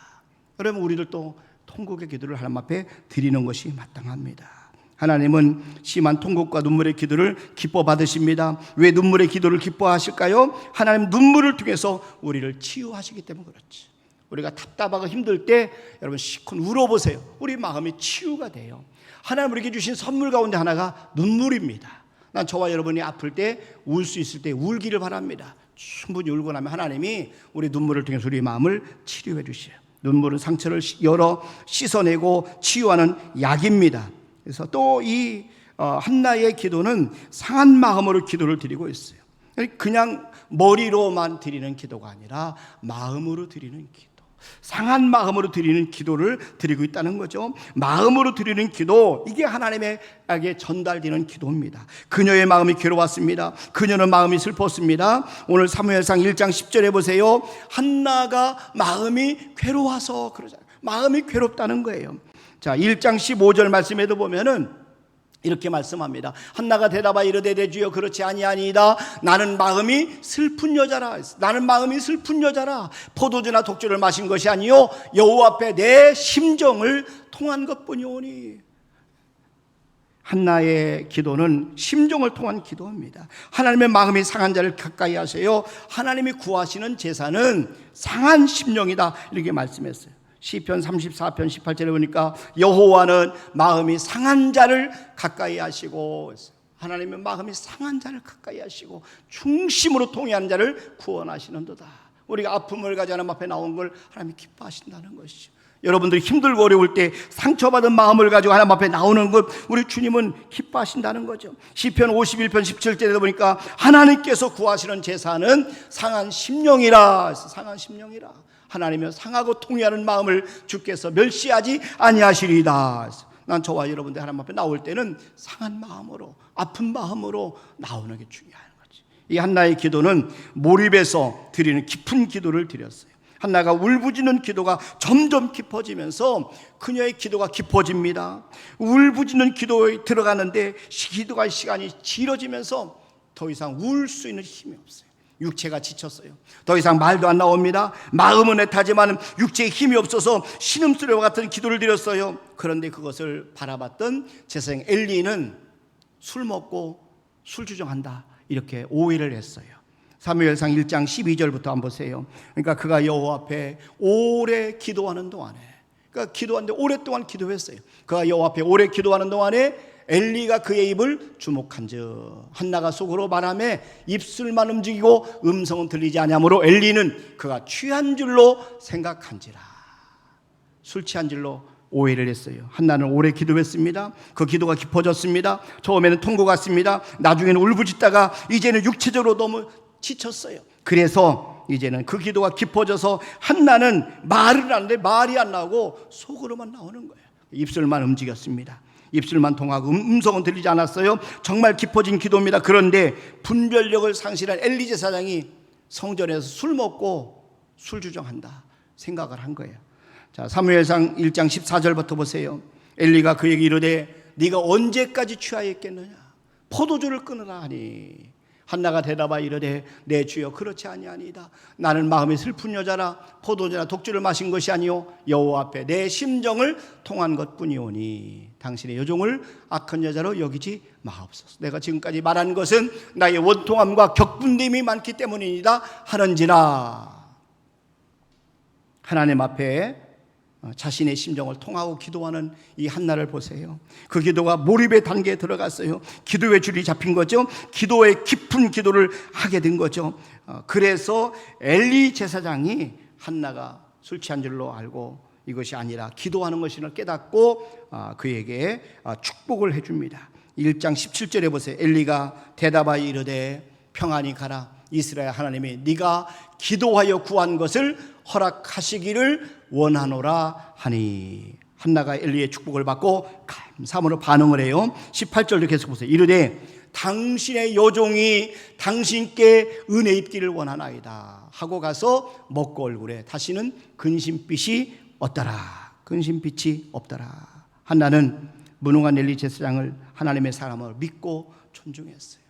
그러면 우리들도 통곡의 기도를 하나님 앞에 드리는 것이 마땅합니다. 하나님은 심한 통곡과 눈물의 기도를 기뻐 받으십니다. 왜 눈물의 기도를 기뻐하실까요? 하나님 눈물을 통해서 우리를 치유하시기 때문에 그렇지. 우리가 답답하고 힘들 때 여러분 시큰 울어보세요. 우리 마음이 치유가 돼요. 하나님 우리에게 주신 선물 가운데 하나가 눈물입니다. 난 저와 여러분이 아플 때 울 수 있을 때 울기를 바랍니다. 충분히 울고 나면 하나님이 우리 눈물을 통해서 우리 마음을 치료해 주셔요. 눈물은 상처를 열어 씻어내고 치유하는 약입니다. 그래서 또 이 한나의 기도는 상한 마음으로 기도를 드리고 있어요. 그냥 머리로만 드리는 기도가 아니라 마음으로 드리는 기도, 상한 마음으로 드리는 기도를 드리고 있다는 거죠. 마음으로 드리는 기도, 이게 하나님에게 전달되는 기도입니다. 그녀의 마음이 괴로웠습니다. 그녀는 마음이 슬펐습니다. 오늘 사무엘상 1장 10절에 보세요. 한나가 마음이 괴로워서 그러잖아요. 마음이 괴롭다는 거예요. 자, 1장 15절 말씀에도 보면은 이렇게 말씀합니다. 한나가 대답하여 이르되 내 주여 그렇지 아니하니이다. 나는 마음이 슬픈 여자라. 나는 마음이 슬픈 여자라. 포도주나 독주를 마신 것이 아니요 여호와 앞에 내 심정을 통한 것뿐이오니. 한나의 기도는 심정을 통한 기도입니다. 하나님의 마음이 상한 자를 가까이 하세요. 하나님이 구하시는 제사는 상한 심령이다, 이렇게 말씀했어요. 시편 34편 18절에 보니까 여호와는 마음이 상한 자를 가까이 하시고, 하나님의 마음이 상한 자를 가까이 하시고 중심으로 통해하는 자를 구원하시는도다. 우리가 아픔을 가지고 하나님 앞에 나온 걸 하나님이 기뻐하신다는 것이죠. 여러분들이 힘들고 어려울 때 상처받은 마음을 가지고 하나님 앞에 나오는 것, 우리 주님은 기뻐하신다는 거죠. 시편 51편 17절에 보니까 하나님께서 구하시는 제사는 상한 심령이라. 상한 심령이라. 하나님은 상하고 통회하는 마음을 주께서 멸시하지 아니하시리이다. 난 저와 여러분들 하나님 앞에 나올 때는 상한 마음으로, 아픈 마음으로 나오는 게 중요한 거지. 이 한나의 기도는 몰입해서 드리는 깊은 기도를 드렸어요. 한나가 울부짖는 기도가 점점 깊어지면서 그녀의 기도가 깊어집니다. 울부짖는 기도에 들어가는데 기도가 시간이 길어지면서 더 이상 울 수 있는 힘이 없어요. 육체가 지쳤어요. 더 이상 말도 안 나옵니다. 마음은 애타지만 육체에 힘이 없어서 신음소리와 같은 기도를 드렸어요. 그런데 그것을 바라봤던 제사장 엘리는 술 먹고 술 주정한다, 이렇게 오해를 했어요. 사무엘상 1장 12절부터 한번 보세요. 그러니까 그가 여호와 앞에 오래 기도하는 동안에, 그러니까 기도하는데 오랫동안 기도했어요. 그가 여호와 앞에 오래 기도하는 동안에 엘리가 그의 입을 주목한즉 한나가 속으로 말하며 입술만 움직이고 음성은 들리지 아니하므로 엘리는 그가 취한 줄로 생각한지라. 술 취한 줄로 오해를 했어요. 한나는 오래 기도했습니다. 그 기도가 깊어졌습니다. 처음에는 통고 같습니다. 나중에는 울부짖다가 이제는 육체적으로 너무 지쳤어요. 그래서 이제는 그 기도가 깊어져서 한나는 말을 하는데 말이 안 나오고 속으로만 나오는 거예요. 입술만 움직였습니다. 입술만 통하고 음성은 들리지 않았어요. 정말 깊어진 기도입니다. 그런데 분별력을 상실한 엘리 제사장이 성전에서 술 먹고 술 주정한다 생각을 한 거예요. 자, 사무엘상 1장 14절부터 보세요. 엘리가 그에게 이르되 네가 언제까지 취하였겠느냐? 포도주를 끊으라 하니 한나가 대답하여 이르되 내 주여 그렇지 아니하니이다. 나는 마음이 슬픈 여자라. 포도주나 독주를 마신 것이 아니요 여호와 앞에 내 심정을 통한 것뿐이오니 당신의 여종을 악한 여자로 여기지 마옵소서. 내가 지금까지 말한 것은 나의 원통함과 격분됨이 많기 때문이다 하는지라. 하나님 앞에 자신의 심정을 통하고 기도하는 이 한나를 보세요. 그 기도가 몰입의 단계에 들어갔어요. 기도의 줄이 잡힌 거죠. 기도의 깊은 기도를 하게 된 거죠. 그래서 엘리 제사장이 한나가 술 취한 줄로 알고 이것이 아니라 기도하는 것을 깨닫고 그에게 축복을 해줍니다. 1장 17절에 보세요. 엘리가 대답하여 이르되 평안히 가라. 이스라엘 하나님이 네가 기도하여 구한 것을 허락하시기를 원하노라 하니. 한나가 엘리의 축복을 받고 감사함으로 반응을 해요. 18절도 계속 보세요. 이르되 당신의 여종이 당신께 은혜 입기를 원하나이다 하고 가서 먹고 얼굴에 다시는 근심빛이 없더라. 근심빛이 없더라. 한나는 무능한 엘리 제사장을 하나님의 사람으로 믿고 존중했어요.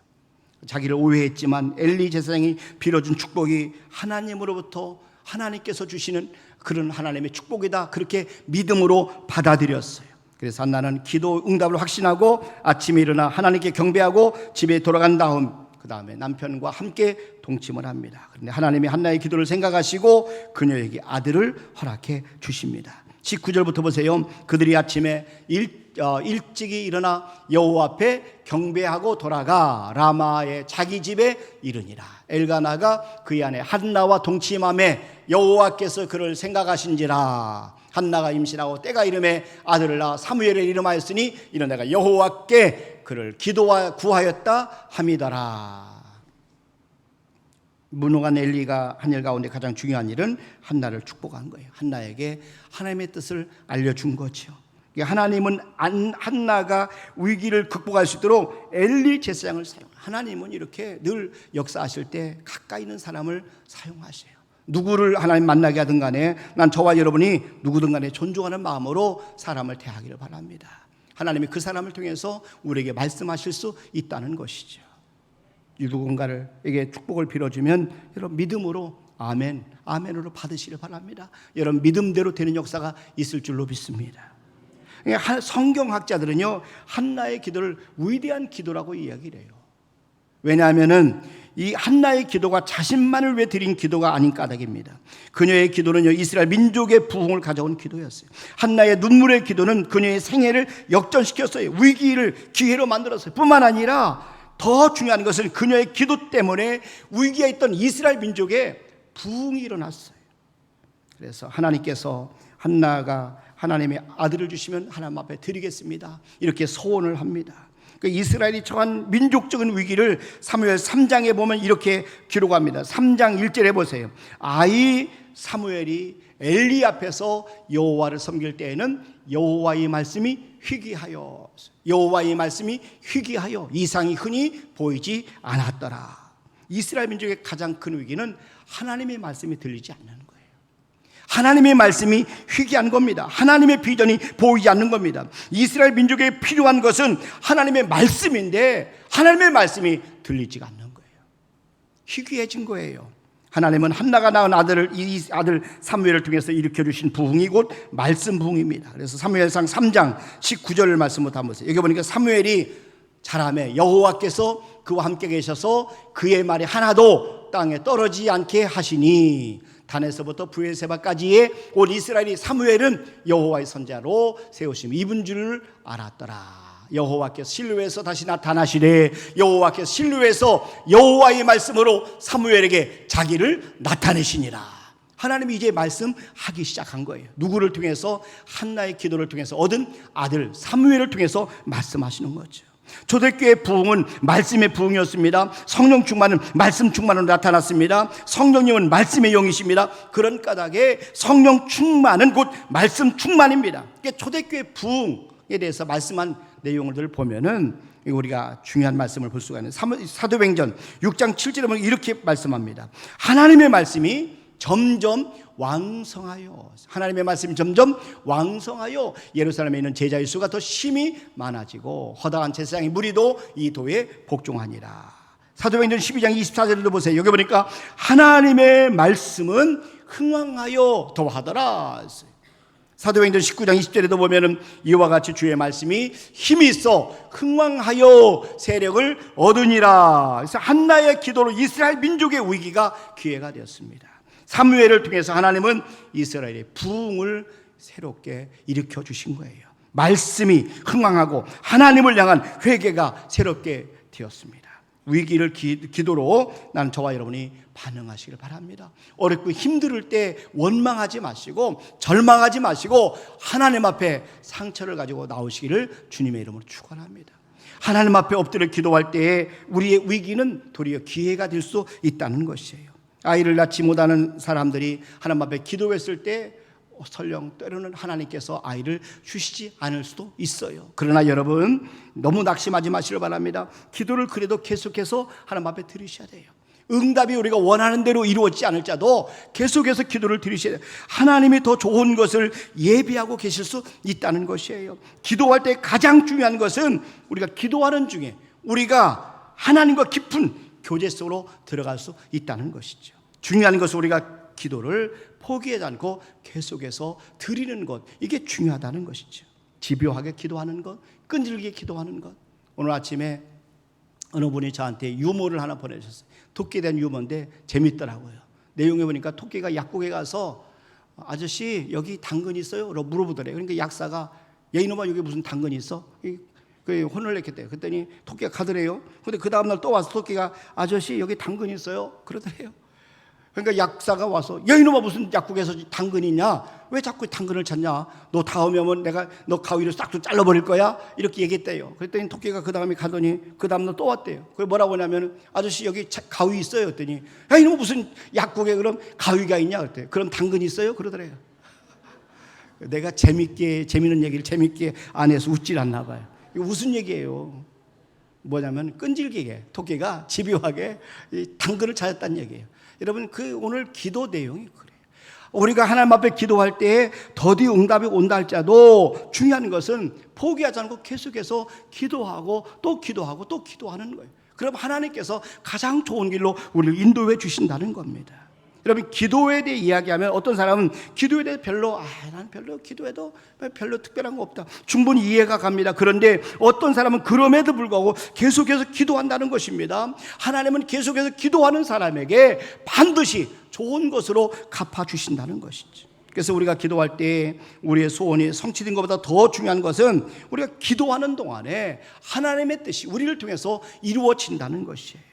자기를 오해했지만 엘리 제사장이 빌어준 축복이 하나님으로부터 하나님께서 주시는 그런 하나님의 축복이다, 그렇게 믿음으로 받아들였어요. 그래서 한나는 기도 응답을 확신하고 아침에 일어나 하나님께 경배하고 집에 돌아간 다음 그 다음에 남편과 함께 동침을 합니다. 그런데 하나님이 한나의 기도를 생각하시고 그녀에게 아들을 허락해 주십니다. 19절부터 보세요. 그들이 아침에 일찍이 일어나 여호와 앞에 경배하고 돌아가 라마의 자기 집에 이르니라. 엘가나가 그의 아내 한나와 동침함에 여호와께서 그를 생각하신지라. 한나가 임신하고 때가 이름에 아들을 낳아 사무엘을 이름하였으니 이는 내가 여호와께 그를 기도와 구하였다 함이더라. 무능한 엘리가 한 일 가운데 가장 중요한 일은 한나를 축복한 거예요. 한나에게 하나님의 뜻을 알려준 거죠. 하나님은 한나가 위기를 극복할 수 있도록 엘리 제사장을 하나님은 이렇게 늘 역사하실 때 가까이 있는 사람을 사용하세요. 누구를 하나님 만나게 하든 간에 난 저와 여러분이 누구든 간에 존중하는 마음으로 사람을 대하기를 바랍니다. 하나님이 그 사람을 통해서 우리에게 말씀하실 수 있다는 것이죠. 누군가에게 축복을 빌어주면 여러분 믿음으로 아멘, 아멘으로 받으시길 바랍니다. 여러분 믿음대로 되는 역사가 있을 줄로 믿습니다. 성경학자들은요 한나의 기도를 위대한 기도라고 이야기를 해요. 왜냐하면은 이 한나의 기도가 자신만을 위해 드린 기도가 아닌 까닭입니다. 그녀의 기도는요 이스라엘 민족의 부흥을 가져온 기도였어요. 한나의 눈물의 기도는 그녀의 생애를 역전시켰어요. 위기를 기회로 만들었어요. 뿐만 아니라 더 중요한 것은 그녀의 기도 때문에 위기에 있던 이스라엘 민족의 부흥이 일어났어요. 그래서 하나님께서 한나가 하나님의 아들을 주시면 하나님 앞에 드리겠습니다 이렇게 소원을 합니다. 이스라엘이 처한 민족적인 위기를 사무엘 3장에 보면 이렇게 기록합니다. 3장 1절에 보세요. 아이 사무엘이 엘리 앞에서 여호와를 섬길 때에는 여호와의 말씀이 희귀하여 이상이 흔히 보이지 않았더라. 이스라엘 민족의 가장 큰 위기는 하나님의 말씀이 들리지 않는 거예요. 하나님의 말씀이 희귀한 겁니다. 하나님의 비전이 보이지 않는 겁니다. 이스라엘 민족에 필요한 것은 하나님의 말씀인데 하나님의 말씀이 들리지가 않는 거예요. 희귀해진 거예요. 하나님은 한나가 낳은 아들을 이 아들 사무엘을 통해서 일으켜 주신 부흥이 곧 말씀 부흥입니다. 그래서 사무엘상 3장 19절을 말씀부터 한번 보세요. 여기 보니까 사무엘이 자라매 여호와께서 그와 함께 계셔서 그의 말이 하나도 땅에 떨어지지 않게 하시니 단에서부터 브에세바까지의 온 이스라엘이 사무엘은 여호와의 선자로 세우심 입은 줄을 알았더라. 여호와께서 실로에서 다시 나타나시되 여호와께서 실로에서 여호와의 말씀으로 사무엘에게 자기를 나타내시니라. 하나님이 이제 말씀하기 시작한 거예요. 누구를 통해서? 한나의 기도를 통해서 얻은 아들 사무엘을 통해서 말씀하시는 거죠. 초대교회 부흥은 말씀의 부흥이었습니다. 성령 충만은 말씀 충만으로 나타났습니다. 성령님은 말씀의 영이십니다. 그런 까닭에 성령 충만은 곧 말씀 충만입니다. 초대교회 부흥에 대해서 말씀한 내용을 보면은 우리가 중요한 말씀을 볼 수가 있는 사도행전 6장 7절에 보면 이렇게 말씀합니다. 하나님의 말씀이 점점 왕성하여, 하나님의 말씀이 점점 왕성하여 예루살렘에 있는 제자의 수가 더 심히 많아지고 허다한 제사장의 무리도 이 도에 복종하니라. 사도행전 12장 24절에도 보세요. 여기 보니까 하나님의 말씀은 흥왕하여 더하더라. 사도행전 19장 20절에도 보면은 이와 같이 주의 말씀이 힘이 있어 흥왕하여 세력을 얻으니라. 그래서 한나의 기도로 이스라엘 민족의 위기가 기회가 되었습니다. 사무엘을 통해서 하나님은 이스라엘의 부흥을 새롭게 일으켜 주신 거예요. 말씀이 흥왕하고 하나님을 향한 회개가 새롭게 되었습니다. 위기를 기도로 나는 저와 여러분이 반응하시길 바랍니다. 어렵고 힘들 때 원망하지 마시고 절망하지 마시고 하나님 앞에 상처를 가지고 나오시기를 주님의 이름으로 축원합니다. 하나님 앞에 엎드려 기도할 때에 우리의 위기는 도리어 기회가 될 수 있다는 것이에요. 아이를 낳지 못하는 사람들이 하나님 앞에 기도했을 때 설령 때로는 하나님께서 아이를 주시지 않을 수도 있어요. 그러나 여러분 너무 낙심하지 마시길 바랍니다. 기도를 그래도 계속해서 하나님 앞에 드리셔야 돼요. 응답이 우리가 원하는 대로 이루어지지 않을지라도 계속해서 기도를 드리셔야 돼요. 하나님이 더 좋은 것을 예비하고 계실 수 있다는 것이에요. 기도할 때 가장 중요한 것은 우리가 기도하는 중에 우리가 하나님과 깊은 교제 속으로 들어갈 수 있다는 것이죠. 중요한 것은 우리가 기도를 포기하지 않고 계속해서 드리는 것, 이게 중요하다는 것이죠. 집요하게 기도하는 것, 끈질기게 기도하는 것. 오늘 아침에 어느 분이 저한테 유머를 하나 보내주셨어요. 토끼에 대한 유머인데 재밌더라고요. 내용에 보니까 토끼가 약국에 가서 아저씨 여기 당근 있어요? 라고 물어보더래요. 그러니까 약사가 야 이놈아 여기 무슨 당근이 있어? 그 혼을 냈겠대요. 그랬더니 토끼가 가더래요. 근데 그 다음날 또 와서 토끼가 아저씨 여기 당근 있어요? 그러더래요. 그러니까 약사가 와서 야 이놈아 무슨 약국에서 당근이 있냐? 왜 자꾸 당근을 찾냐? 너 다음에 오면 내가 너 가위로 싹 잘라버릴 거야? 이렇게 얘기했대요. 그랬더니 토끼가 그 다음에 가더니 그 다음날 또 왔대요. 그게 뭐라고 하냐면 아저씨 여기 가위 있어요? 그랬더니 야 이놈아 무슨 약국에 그럼 가위가 있냐? 그랬대요. 그럼 당근이 있어요? 그러더래요. 내가 재미있는 얘기를 재밌게 안 해서 웃질 않나 봐요. 이거 무슨 얘기예요? 뭐냐면 끈질기게 토끼가 집요하게 당근을 찾았다는 얘기예요. 여러분 그 오늘 기도 내용이 그래요. 우리가 하나님 앞에 기도할 때 더디 응답이 온다 할지라도 중요한 것은 포기하지 않고 계속해서 기도하고 또 기도하고 또 기도하는 거예요. 그럼 하나님께서 가장 좋은 길로 우리를 인도해 주신다는 겁니다. 여러분 기도에 대해 이야기하면 어떤 사람은 기도에 대해 나는 별로 기도해도 별로 특별한 거 없다, 충분히 이해가 갑니다. 그런데 어떤 사람은 그럼에도 불구하고 계속해서 기도한다는 것입니다. 하나님은 계속해서 기도하는 사람에게 반드시 좋은 것으로 갚아주신다는 것이죠. 그래서 우리가 기도할 때 우리의 소원이 성취된 것보다 더 중요한 것은 우리가 기도하는 동안에 하나님의 뜻이 우리를 통해서 이루어진다는 것이에요.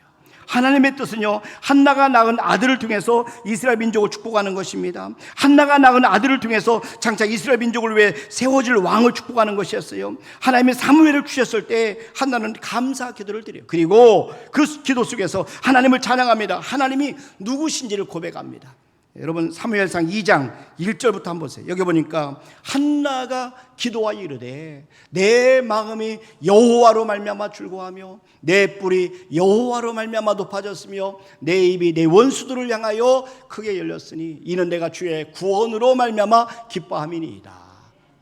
하나님의 뜻은요, 한나가 낳은 아들을 통해서 이스라엘 민족을 축복하는 것입니다. 한나가 낳은 아들을 통해서 장차 이스라엘 민족을 위해 세워질 왕을 축복하는 것이었어요. 하나님의 사무엘을 주셨을 때 한나는 감사 기도를 드려요. 그리고 그 기도 속에서 하나님을 찬양합니다. 하나님이 누구신지를 고백합니다. 여러분 사무엘상 2장 1절부터 한번 보세요. 여기 보니까 한나가 기도하여 이르되 내 마음이 여호와로 말미암아 즐거워하며 내 뿔이 여호와로 말미암아 높아졌으며 내 입이 내 원수들을 향하여 크게 열렸으니 이는 내가 주의 구원으로 말미암아 기뻐함이니이다.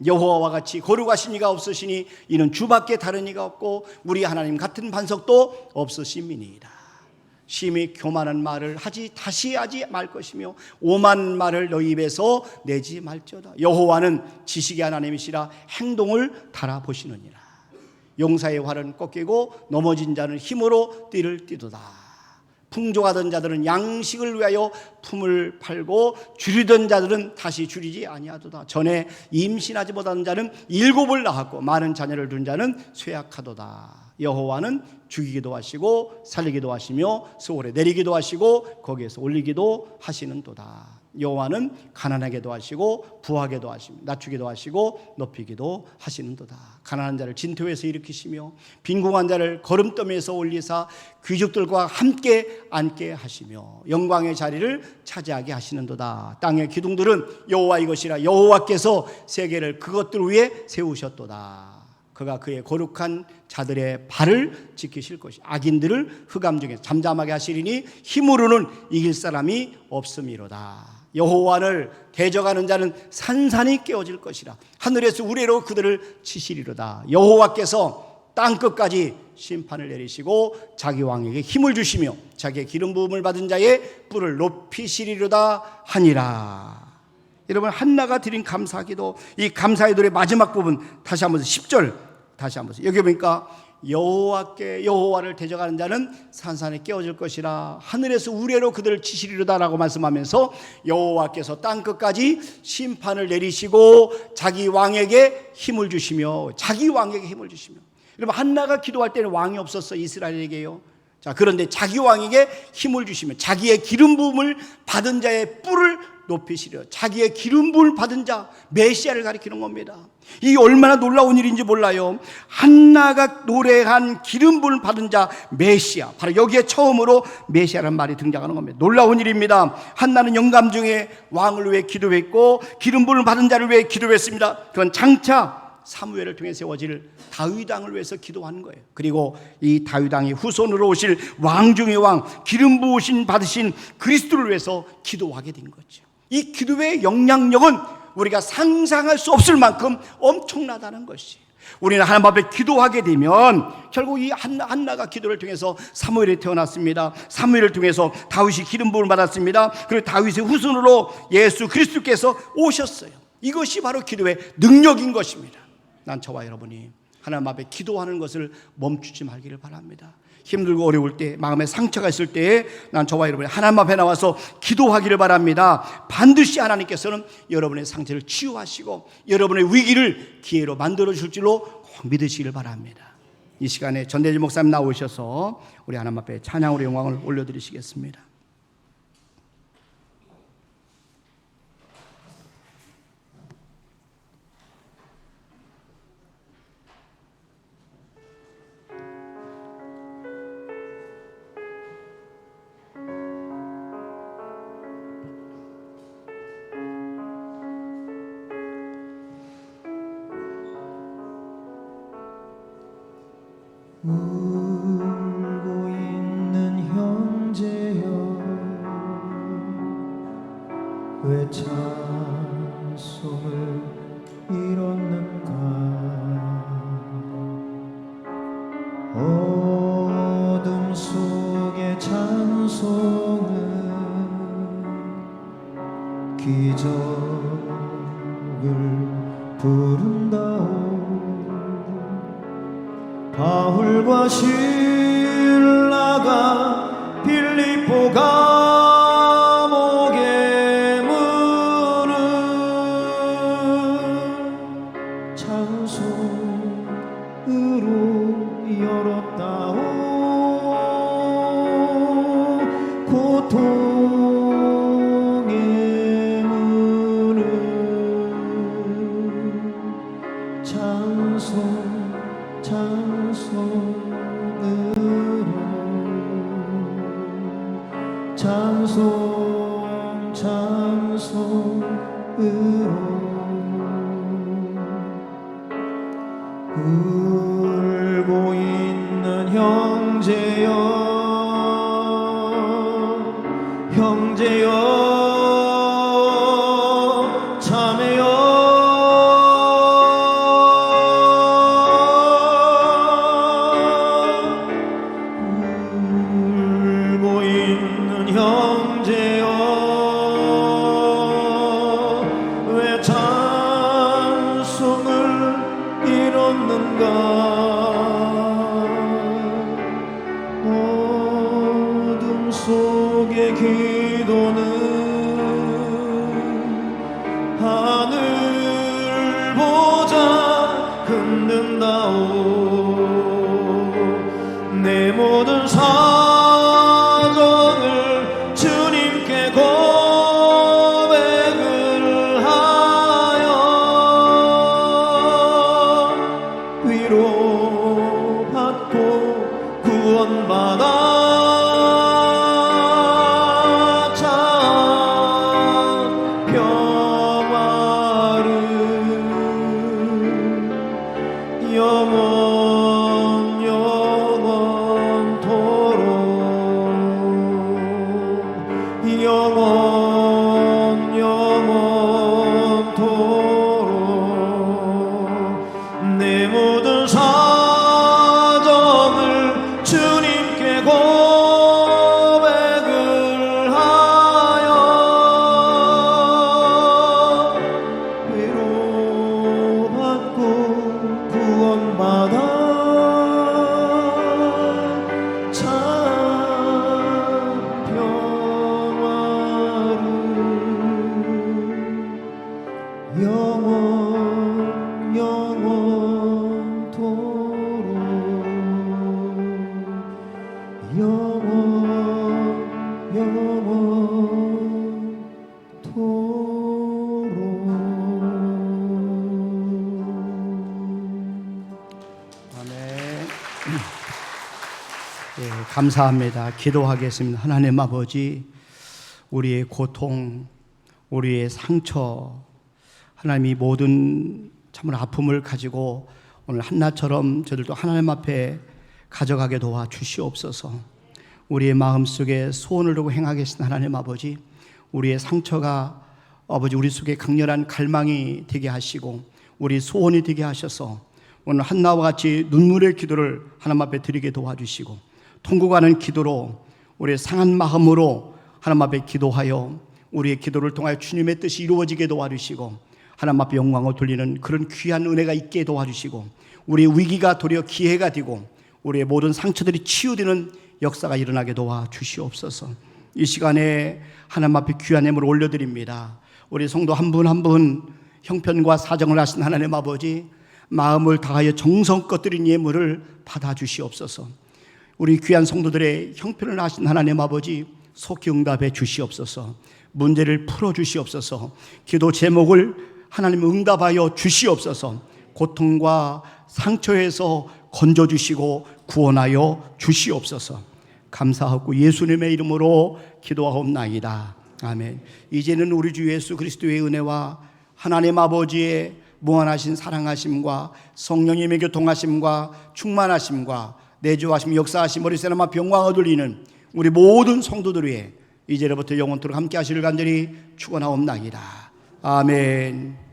여호와와 같이 거룩하신 이가 없으시니 이는 주밖에 다른 이가 없고 우리 하나님 같은 반석도 없으심이니이다. 심히 교만한 말을 다시 하지 말 것이며 오만 말을 너희 입에서 내지 말지어다. 여호와는 지식의 하나님이시라 행동을 달아보시느니라. 용사의 활은 꺾이고 넘어진 자는 힘으로 띠를 띠도다. 풍족하던 자들은 양식을 위하여 품을 팔고 줄이던 자들은 다시 줄이지 아니하도다. 전에 임신하지 못하는 자는 7을 낳았고 많은 자녀를 둔 자는 쇠약하도다. 여호와는 죽이기도 하시고 살리기도 하시며 수월에 내리기도 하시고 거기에서 올리기도 하시는도다. 여호와는 가난하게도 하시고 부하게도 하시며 낮추기도 하시고 높이기도 하시는도다. 가난한 자를 진토에서 일으키시며 빈궁한 자를 거름더미에서 올리사 귀족들과 함께 앉게 하시며 영광의 자리를 차지하게 하시는도다. 땅의 기둥들은 여호와의 것이라 여호와께서 세계를 그것들 위에 세우셨도다. 그가 그의 거룩한 자들의 발을 지키실 것이 악인들을 흑암 중에 잠잠하게 하시리니 힘으로는 이길 사람이 없음이로다. 여호와를 대적하는 자는 산산이 깨어질 것이라 하늘에서 우레로 그들을 치시리로다. 여호와께서 땅끝까지 심판을 내리시고 자기 왕에게 힘을 주시며 자기의 기름 부음을 받은 자의 뿔을 높이시리로다 하니라. 여러분 한나가 드린 감사기도, 이 감사의 노래 마지막 부분 다시 한번 10절 다시 한번 여기 보니까 여호와를 대적하는 자는 산산에 깨어질 것이라 하늘에서 우레로 그들을 치시리로다라고 말씀하면서 여호와께서 땅끝까지 심판을 내리시고 자기 왕에게 힘을 주시며 여러분 한나가 기도할 때는 왕이 없었어 이스라엘에게요. 자 그런데 자기 왕에게 힘을 주시며 자기의 기름 부음을 받은 자의 뿔을 높이시려 자기의 기름 부음을 받은 자 메시아를 가리키는 겁니다. 이 얼마나 놀라운 일인지 몰라요. 한나가 노래한 기름 부음을 받은 자 메시아, 바로 여기에 처음으로 메시아라는 말이 등장하는 겁니다. 놀라운 일입니다. 한나는 영감 중에 왕을 위해 기도했고 기름 부음을 받은 자를 위해 기도했습니다. 그건 장차 사무엘을 통해 세워질 다윗 왕을 위해서 기도한 거예요. 그리고 이 다윗 왕이 후손으로 오실 왕 중의 왕, 기름 부으신 받으신 그리스도를 위해서 기도하게 된 거죠. 이 기도의 영향력은 우리가 상상할 수 없을 만큼 엄청나다는 것이, 우리는 하나님 앞에 기도하게 되면 결국 이 한나가 기도를 통해서 사무엘이 태어났습니다. 사무엘을 통해서 다윗이 기름 부음을 받았습니다. 그리고 다윗의 후손으로 예수 그리스도께서 오셨어요. 이것이 바로 기도의 능력인 것입니다. 난 저와 여러분이 하나님 앞에 기도하는 것을 멈추지 말기를 바랍니다. 힘들고 어려울 때, 마음에 상처가 있을 때에 난 저와 여러분이 하나님 앞에 나와서 기도하기를 바랍니다. 반드시 하나님께서는 여러분의 상처를 치유하시고 여러분의 위기를 기회로 만들어 주실 줄로 꼭 믿으시기를 바랍니다. 이 시간에 전대지 목사님 나오셔서 우리 하나님 앞에 찬양으로 영광을 올려드리시겠습니다. 울고 있는 형제여 왜 찬송을 잃었는가. 어둠 속의 찬송은 기적을 부른다오. 바울과 실라가 빌립보 감옥에 무는 찬송으로 열었다오. 고통의 문을 울고 있는 형제여 자매여 울고 있는 형제여 왜 찬송을 잃었는가. 어둠 속의 기도는 하늘 보자 흔든다오. 내 모든 사정을 주님께 고백을 하여 위로받고 구원받아 내 모든 사정을 주님께 예, 감사합니다. 기도하겠습니다. 하나님 아버지, 우리의 고통, 우리의 상처, 하나님이 모든 참으로 아픔을 가지고 오늘 한나처럼 저들도 하나님 앞에 가져가게 도와 주시옵소서. 우리의 마음속에 소원을 두고 행하겠습니다. 하나님 아버지, 우리의 상처가 아버지 우리 속에 강렬한 갈망이 되게 하시고 우리 소원이 되게 하셔서 오늘 한나와 같이 눈물의 기도를 하나님 앞에 드리게 도와주시고 통곡하는 기도로 우리의 상한 마음으로 하나님 앞에 기도하여 우리의 기도를 통하여 주님의 뜻이 이루어지게 도와주시고 하나님 앞에 영광을 돌리는 그런 귀한 은혜가 있게 도와주시고 우리의 위기가 도리어 기회가 되고 우리의 모든 상처들이 치유되는 역사가 일어나게 도와주시옵소서. 이 시간에 하나님 앞에 귀한 예물을 올려드립니다. 우리 성도 한 분 한 분 형편과 사정을 하신 하나님 아버지, 마음을 다하여 정성껏 드린 예물을 받아주시옵소서. 우리 귀한 성도들의 형편을 하신 하나님 아버지, 속히 응답해 주시옵소서. 문제를 풀어주시옵소서. 기도 제목을 하나님 응답하여 주시옵소서. 고통과 상처에서 건져주시고 구원하여 주시옵소서. 감사하고 예수님의 이름으로 기도하옵나이다. 아멘. 이제는 우리 주 예수 그리스도의 은혜와 하나님 아버지의 무한하신 사랑하심과 성령님의 교통하심과 충만하심과 내주하심 역사하심 머리 세람 앞 영광을 돌리는 우리 모든 성도들 위해 이제로부터 영원토록 함께 하시를 간절히 축원하옵나이다. 아멘.